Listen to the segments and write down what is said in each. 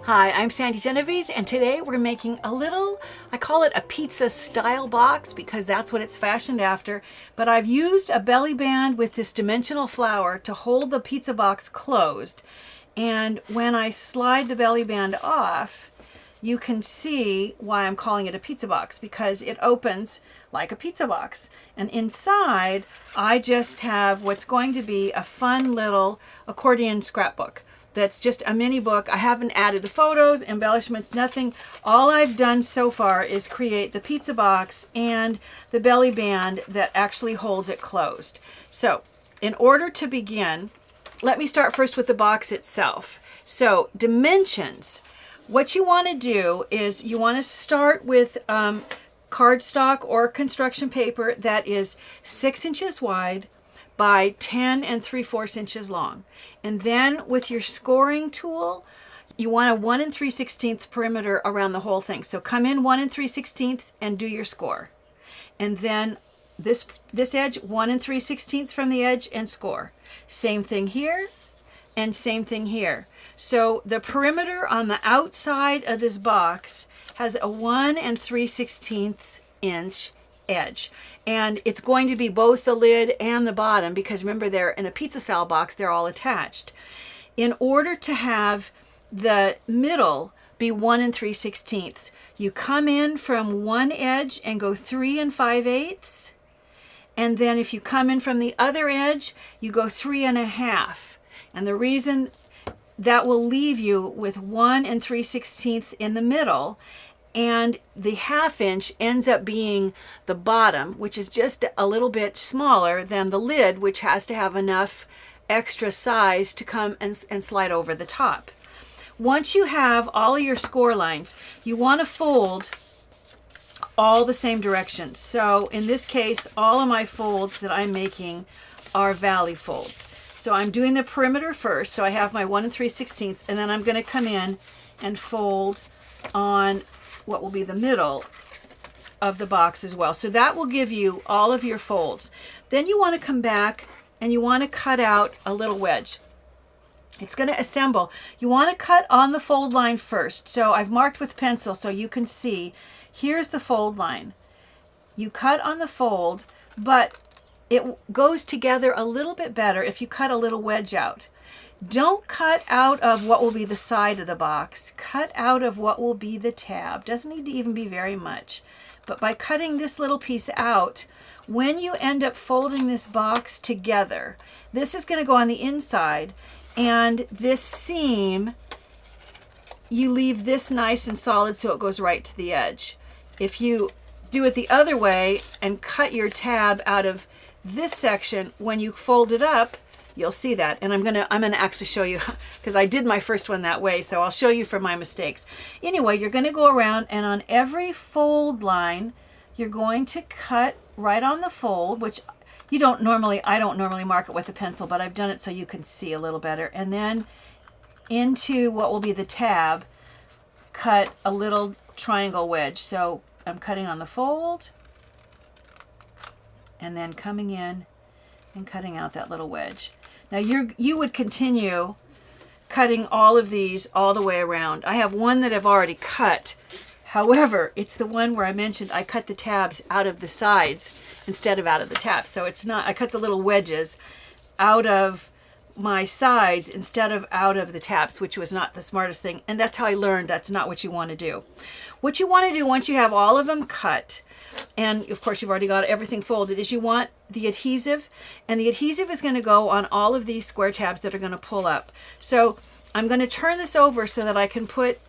Hi, I'm Sandi Genovese, and today we're making a little, I call it a pizza style box because that's what it's fashioned after, but I've used a belly band with this dimensional flower to hold the pizza box closed. And when I slide the belly band off, you can see why I'm calling it a pizza box, because it opens like a pizza box. And inside, I just have what's going to be a fun little accordion scrapbook. That's just a mini book. I haven't added the photos, embellishments, nothing. All I've done so far is create the pizza box and the belly band that actually holds it closed. So in order to begin, let me start first with the box itself. So dimensions. What you want to do is you want to start with cardstock or construction paper that is 6 inches wide by 10 3/4 inches long. And then with your scoring tool, you want a 1 3/16 perimeter around the whole thing. So come in 1 3/16 and do your score. And then this edge, 1 3/16 from the edge and score. Same thing here and same thing here. So the perimeter on the outside of this box has a 1 3/16 inch edge, and it's going to be both the lid and the bottom, because remember, they're in a pizza style box, they're all attached. In order to have the middle be 1 3/16, you come in from one edge and go 3 5/8, and then if you come in from the other edge, you go 3 1/2. And the reason that will leave you with 1 3/16 in the middle, and the 1/2 inch ends up being the bottom, which is just a little bit smaller than the lid, which has to have enough extra size to come and slide over the top. Once you have all of your score lines, you want to fold all the same direction. So in this case, all of my folds that I'm making are valley folds. So I'm doing the perimeter first. So I have my 1 3/16, and then I'm going to come in and fold on what will be the middle of the box as well. So that will give you all of your folds. Then you want to come back and you want to cut out a little wedge. It's going to assemble. You want to cut on the fold line first. So I've marked with pencil so you can see. Here's the fold line. You cut on the fold, but it goes together a little bit better if you cut a little wedge out. Don't cut out of what will be the side of the box. Cut out of what will be the tab. Doesn't need to even be very much. But by cutting this little piece out, when you end up folding this box together, this is going to go on the inside, and this seam, you leave this nice and solid so it goes right to the edge. If you do it the other way and cut your tab out of this section, when you fold it up, you'll see that. And I'm gonna actually show you, because I did my first one that way, so I'll show you for my mistakes. Anyway, you're gonna go around, and on every fold line, you're going to cut right on the fold, which I don't normally mark it with a pencil, but I've done it so you can see a little better. And then into what will be the tab, cut a little triangle wedge. So I'm cutting on the fold, and then coming in and cutting out that little wedge. Now you would continue cutting all of these all the way around. I have one that I've already cut. However, it's the one where I mentioned I cut the tabs out of the sides instead of out of the tabs. So it's not, I cut the little wedges out of my sides instead of out of the tabs, which was not the smartest thing. And that's how I learned that's not what you want to do. What you want to do once you have all of them cut, and of course you've already got everything folded, is you want the adhesive, and the adhesive is going to go on all of these square tabs that are going to pull up. So I'm going to turn this over so that I can put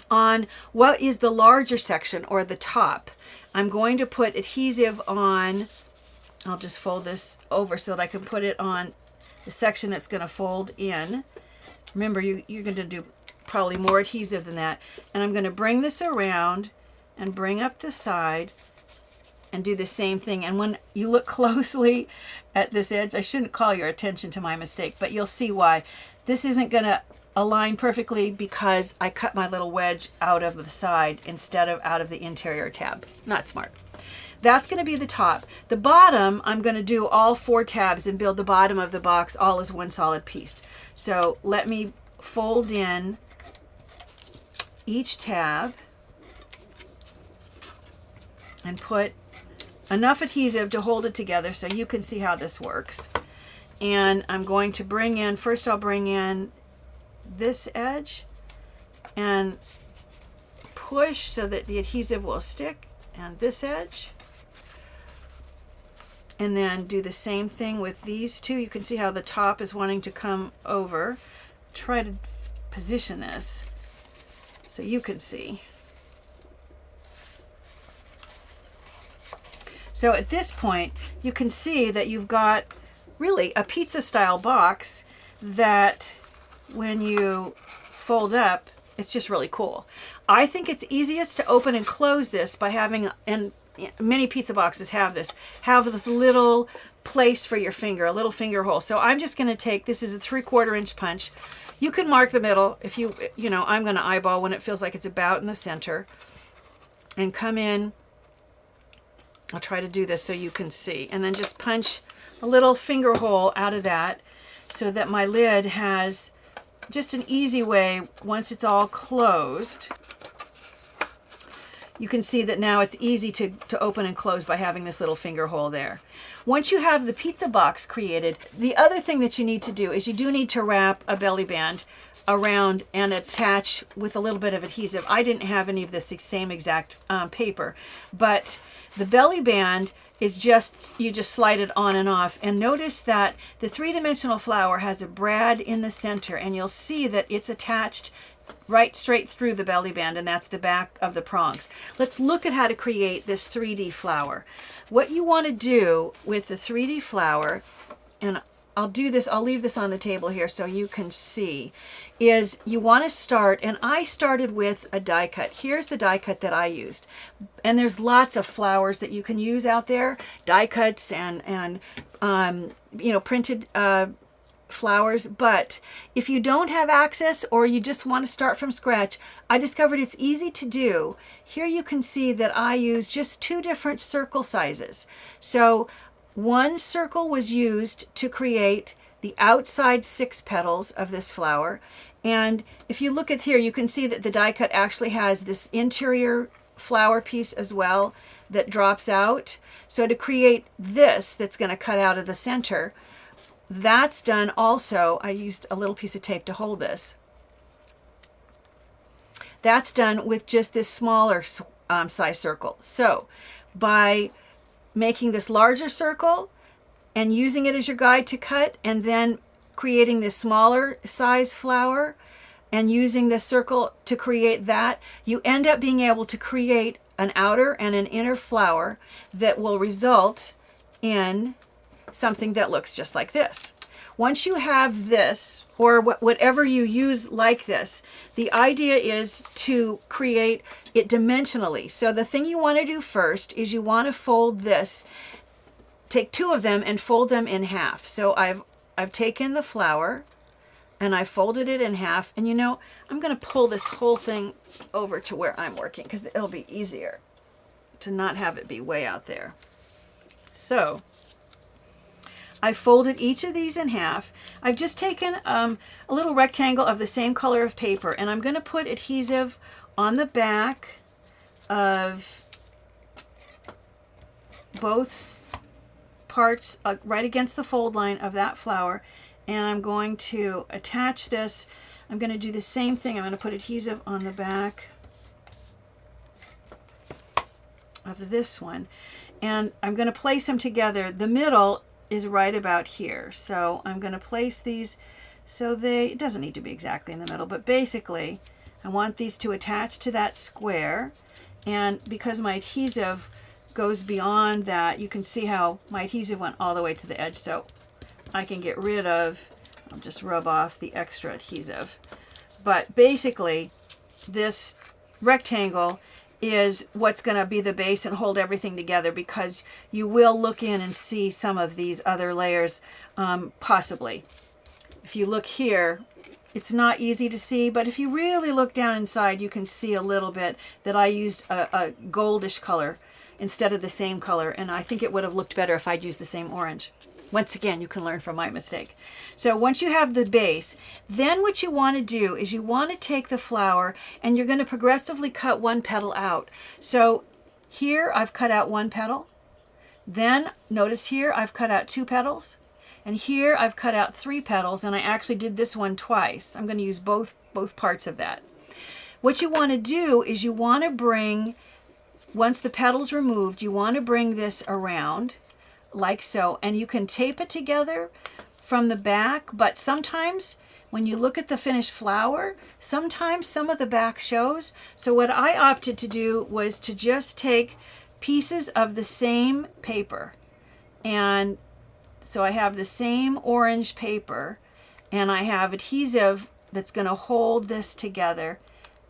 on what is the larger section, or the top. I'm going to put adhesive on, I'll just fold this over so that I can put it on the section that's going to fold in. Remember, you're going to do probably more adhesive than that. And I'm going to bring this around and bring up the side and do the same thing. And when you look closely at this edge, I shouldn't call your attention to my mistake, but you'll see why. This isn't going to align perfectly because I cut my little wedge out of the side instead of out of the interior tab. Not smart. That's going to be the top. The bottom, I'm going to do all 4 tabs and build the bottom of the box all as one solid piece. So let me fold in each tab and put enough adhesive to hold it together so you can see how this works. And I'm going to bring in, first I'll bring in this edge and push so that the adhesive will stick, and this edge. And then do the same thing with these two. You can see how the top is wanting to come over. Try to position this so you can see. So at this point, you can see that you've got really a pizza style box that when you fold up, it's just really cool. I think it's easiest to open and close this by having, and many pizza boxes have this little place for your finger, a little finger hole. So I'm just going to take, this is a 3/4 inch punch. You can mark the middle if you know, I'm going to eyeball when it feels like it's about in the center and come in. I'll try to do this so you can see, and then just punch a little finger hole out of that so that my lid has just an easy way, once it's all closed, you can see that now it's easy to open and close by having this little finger hole there. Once you have the pizza box created, the other thing that you need to do is you do need to wrap a belly band around and attach with a little bit of adhesive. I didn't have any of this same exact paper, but the belly band is just, you just slide it on and off. And notice that the 3-dimensional flower has a brad in the center, and you'll see that it's attached right straight through the belly band, and that's the back of the prongs. Let's look at how to create this 3D flower. What you want to do with the 3D flower, and I'll leave this on the table here so you can see, is you want to start, and I started with a die cut. Here's the die cut that I used. And there's lots of flowers that you can use out there, die cuts and you know, printed flowers. But if you don't have access or you just want to start from scratch, I discovered it's easy to do. Here you can see that I use just 2 different circle sizes. So one circle was used to create the outside 6 petals of this flower. And if you look at here, you can see that the die cut actually has this interior flower piece as well that drops out. So to create this that's going to cut out of the center, that's done also. I used a little piece of tape to hold this. That's done with just this smaller size circle. So by making this larger circle and using it as your guide to cut, and then creating this smaller size flower and using this circle to create that, you end up being able to create an outer and an inner flower that will result in something that looks just like this. Once you have this, or whatever you use like this, the idea is to create it dimensionally. So the thing you want to do first is you want to fold this, take 2 of them and fold them in half. So I've taken the flower and I folded it in half, and you know, I'm going to pull this whole thing over to where I'm working because it'll be easier to not have it be way out there. So I folded each of these in half. I've just taken a little rectangle of the same color of paper, and I'm going to put adhesive on the back of both parts right against the fold line of that flower, and I'm going to attach this. I'm going to do the same thing. I'm going to put adhesive on the back of this one, and I'm going to place them together. The middle is right about here, so I'm going to place these so it doesn't need to be exactly in the middle, but basically I want these to attach to that square, and because my adhesive goes beyond that, you can see how my adhesive went all the way to the edge, so I can get rid of, I'll just rub off the extra adhesive. But basically this rectangle is what's going to be the base and hold everything together, because you will look in and see some of these other layers possibly. If you look here, it's not easy to see, but if you really look down inside, you can see a little bit that I used a goldish color instead of the same color, and I think it would have looked better if I'd used the same orange. Once again, you can learn from my mistake. So once you have the base, then what you want to do is you want to take the flower and you're going to progressively cut one petal out. So here I've cut out one petal. Then notice here I've cut out 2 petals. And here I've cut out 3 petals, and I actually did this one twice. I'm going to use both parts of that. What you want to do is you want to bring, once the petal's removed, you want to bring this around like so, and you can tape it together from the back, but sometimes when you look at the finished flower, sometimes some of the back shows. So what I opted to do was to just take pieces of the same paper, and so I have the same orange paper, and I have adhesive that's going to hold this together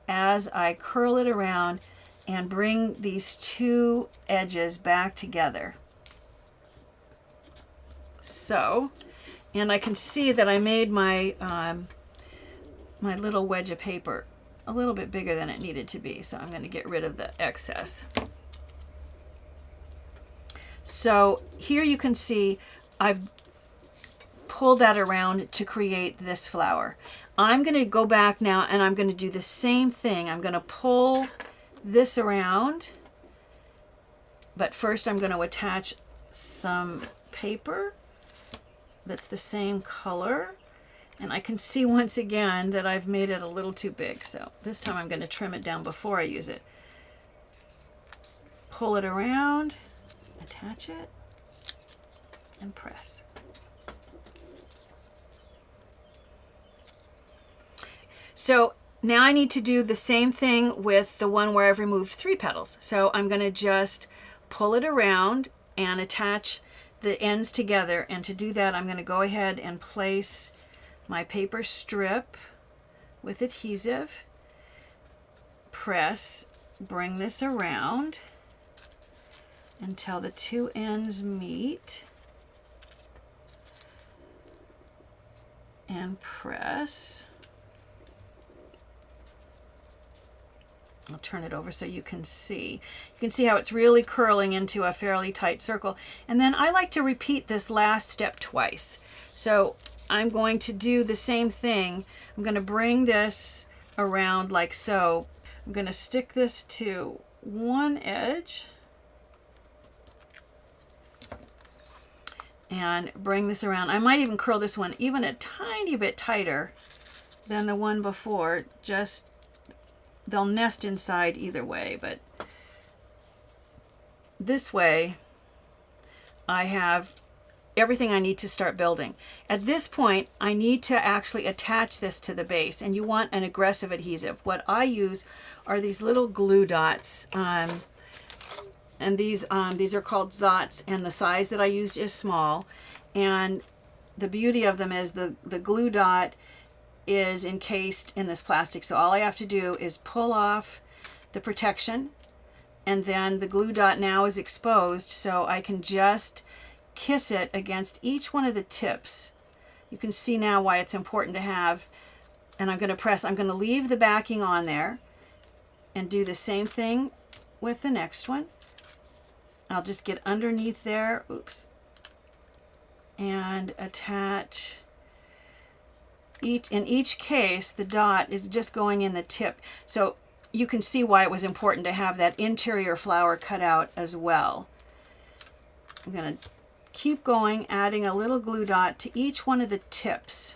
as I curl it around and bring these 2 edges back together. So, and I can see that I made my my little wedge of paper a little bit bigger than it needed to be, so I'm going to get rid of the excess. So here you can see I've pulled that around to create this flower. I'm going to go back now and I'm going to do the same thing. I'm going to pull this around, but first I'm going to attach some paper that's the same color, and I can see once again that I've made it a little too big, so this time I'm going to trim it down before I use it. Pull it around, attach it, and press. So now I need to do the same thing with the one where I've removed 3 petals. So I'm going to just pull it around and attach the ends together, and to do that I'm going to go ahead and place my paper strip with adhesive, press, bring this around until the 2 ends meet, and press. I'll turn it over so you can see. You can see how it's really curling into a fairly tight circle. And then I like to repeat this last step twice. So I'm going to do the same thing. I'm going to bring this around like so. I'm going to stick this to one edge and bring this around. I might even curl this one even a tiny bit tighter than the one before, just they'll nest inside either way, but this way I have everything I need to start building. At this point, I need to actually attach this to the base, and you want an aggressive adhesive. What I use are these little glue dots, and these are called Zots, and the size that I used is small. And the beauty of them is the glue dot is encased in this plastic, so all I have to do is pull off the protection, and then the glue dot now is exposed, so I can just kiss it against each one of the tips. You can see now why it's important to have, and I'm going to press, I'm going to leave the backing on there and do the same thing with the next one. I'll just get underneath there, oops, and attach. In each case, the dot is just going in the tip. So you can see why it was important to have that interior flower cut out as well. I'm going to keep going, adding a little glue dot to each one of the tips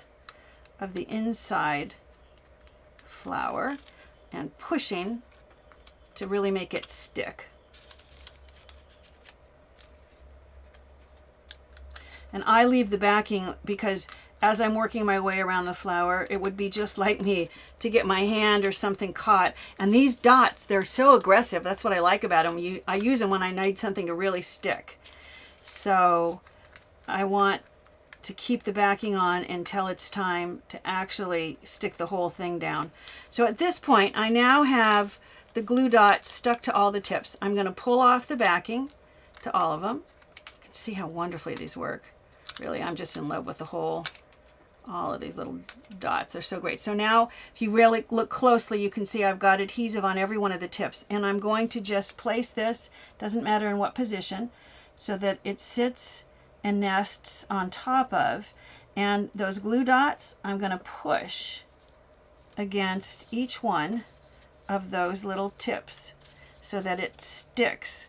of the inside flower and pushing to really make it stick. And I leave the backing because as I'm working my way around the flower, it would be just like me to get my hand or something caught. And these dots, they're so aggressive. That's what I like about them. I use them when I need something to really stick. So I want to keep the backing on until it's time to actually stick the whole thing down. So at this point, I now have the glue dot stuck to all the tips. I'm going to pull off the backing to all of them. You can see how wonderfully these work. Really, I'm just in love with all of these little dots. They're so great. So now if you really look closely, you can see I've got adhesive on every one of the tips, and I'm going to just place this, doesn't matter in what position, so that it sits and nests on top of. And those glue dots, I'm going to push against each one of those little tips so that it sticks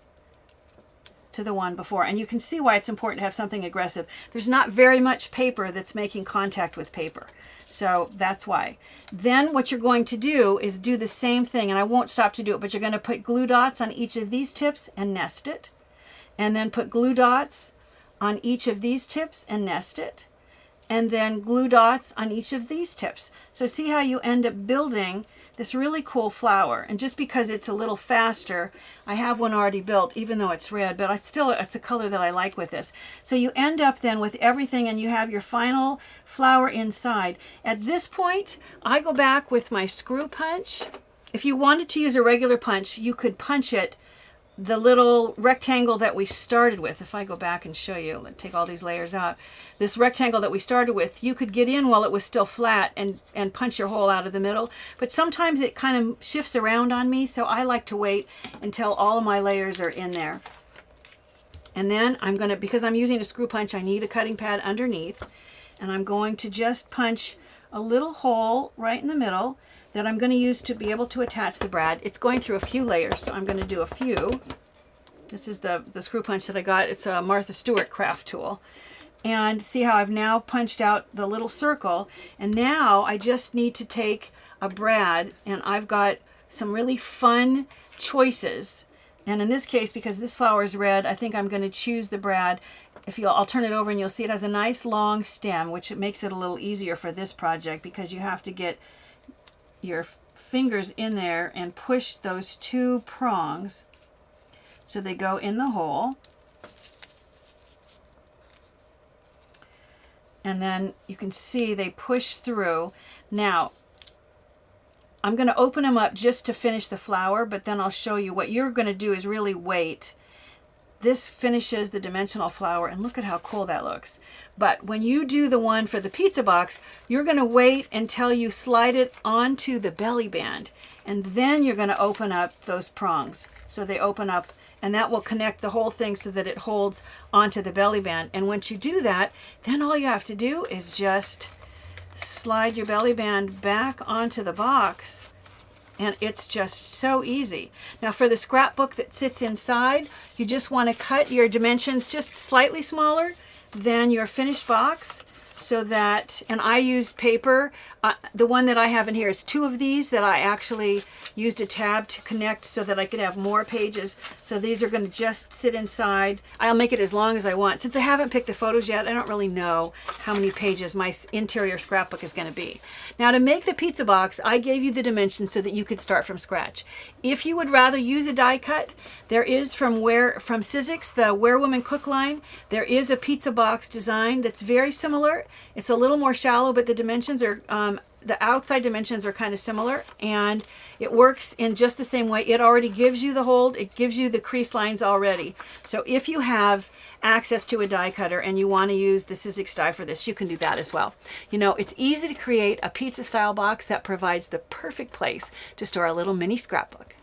to the one before. And you can see why it's important to have something aggressive. There's not very much paper that's making contact with paper. So that's why. Then what you're going to do is do the same thing, and I won't stop to do it, but you're going to put glue dots on each of these tips and nest it. And then put glue dots on each of these tips and nest it. And then glue dots on each of these tips. So see how you end up building this really cool flower. And just because it's a little faster, I have one already built, even though it's red, but it's a color that I like with this. So you end up then with everything, and you have your final flower inside. At this point, I go back with my screw punch. If you wanted to use a regular punch, you could punch it the little rectangle that we started with. If I go back and show you, let's take all these layers out. This rectangle that we started with, you could get in while it was still flat and punch your hole out of the middle. But sometimes it kind of shifts around on me, so I like to wait until all of my layers are in there. And then I'm going to, because I'm using a screw punch, I need a cutting pad underneath. And I'm going to just punch a little hole right in the middle that I'm going to use to be able to attach the brad. It's going through a few layers, so I'm going to do a few. This is the screw punch that I got. It's a Martha Stewart craft tool. And see how I've now punched out the little circle. And now I just need to take a brad, and I've got some really fun choices. And in this case, because this flower is red, I think I'm going to choose the brad. I'll turn it over and you'll see it has a nice long stem, which makes it a little easier for this project, because you have to get your fingers in there and push those two prongs so they go in the hole. And then you can see they push through. Now, I'm going to open them up just to finish the flower, but then I'll show you what you're going to do is really wait. This finishes the dimensional flower, and look at how cool that looks. But when you do the one for the pizza box, you're going to wait until you slide it onto the belly band, and then you're going to open up those prongs. So they open up, and that will connect the whole thing so that it holds onto the belly band. And once you do that, then all you have to do is just slide your belly band back onto the box. And it's just so easy. Now for the scrapbook that sits inside, you just want to cut your dimensions just slightly smaller than your finished box, so that, and I used paper. The one that I have in here is 2 of these that I actually used a tab to connect so that I could have more pages. So these are going to just sit inside. I'll make it as long as I want. Since I haven't picked the photos yet, I don't really know how many pages my interior scrapbook is going to be. Now to make the pizza box, I gave you the dimensions so that you could start from scratch. If you would rather use a die cut, there is from Sizzix, the Where Women Cook line, there is a pizza box design that's very similar. It's a little more shallow, but the dimensions are, the outside dimensions are kind of similar, and it works in just the same way. It already gives you the hold, it gives you the crease lines already. So if you have access to a die cutter and you want to use the Sizzix die for this, you can do that as well. You know, it's easy to create a pizza style box that provides the perfect place to store a little mini scrapbook.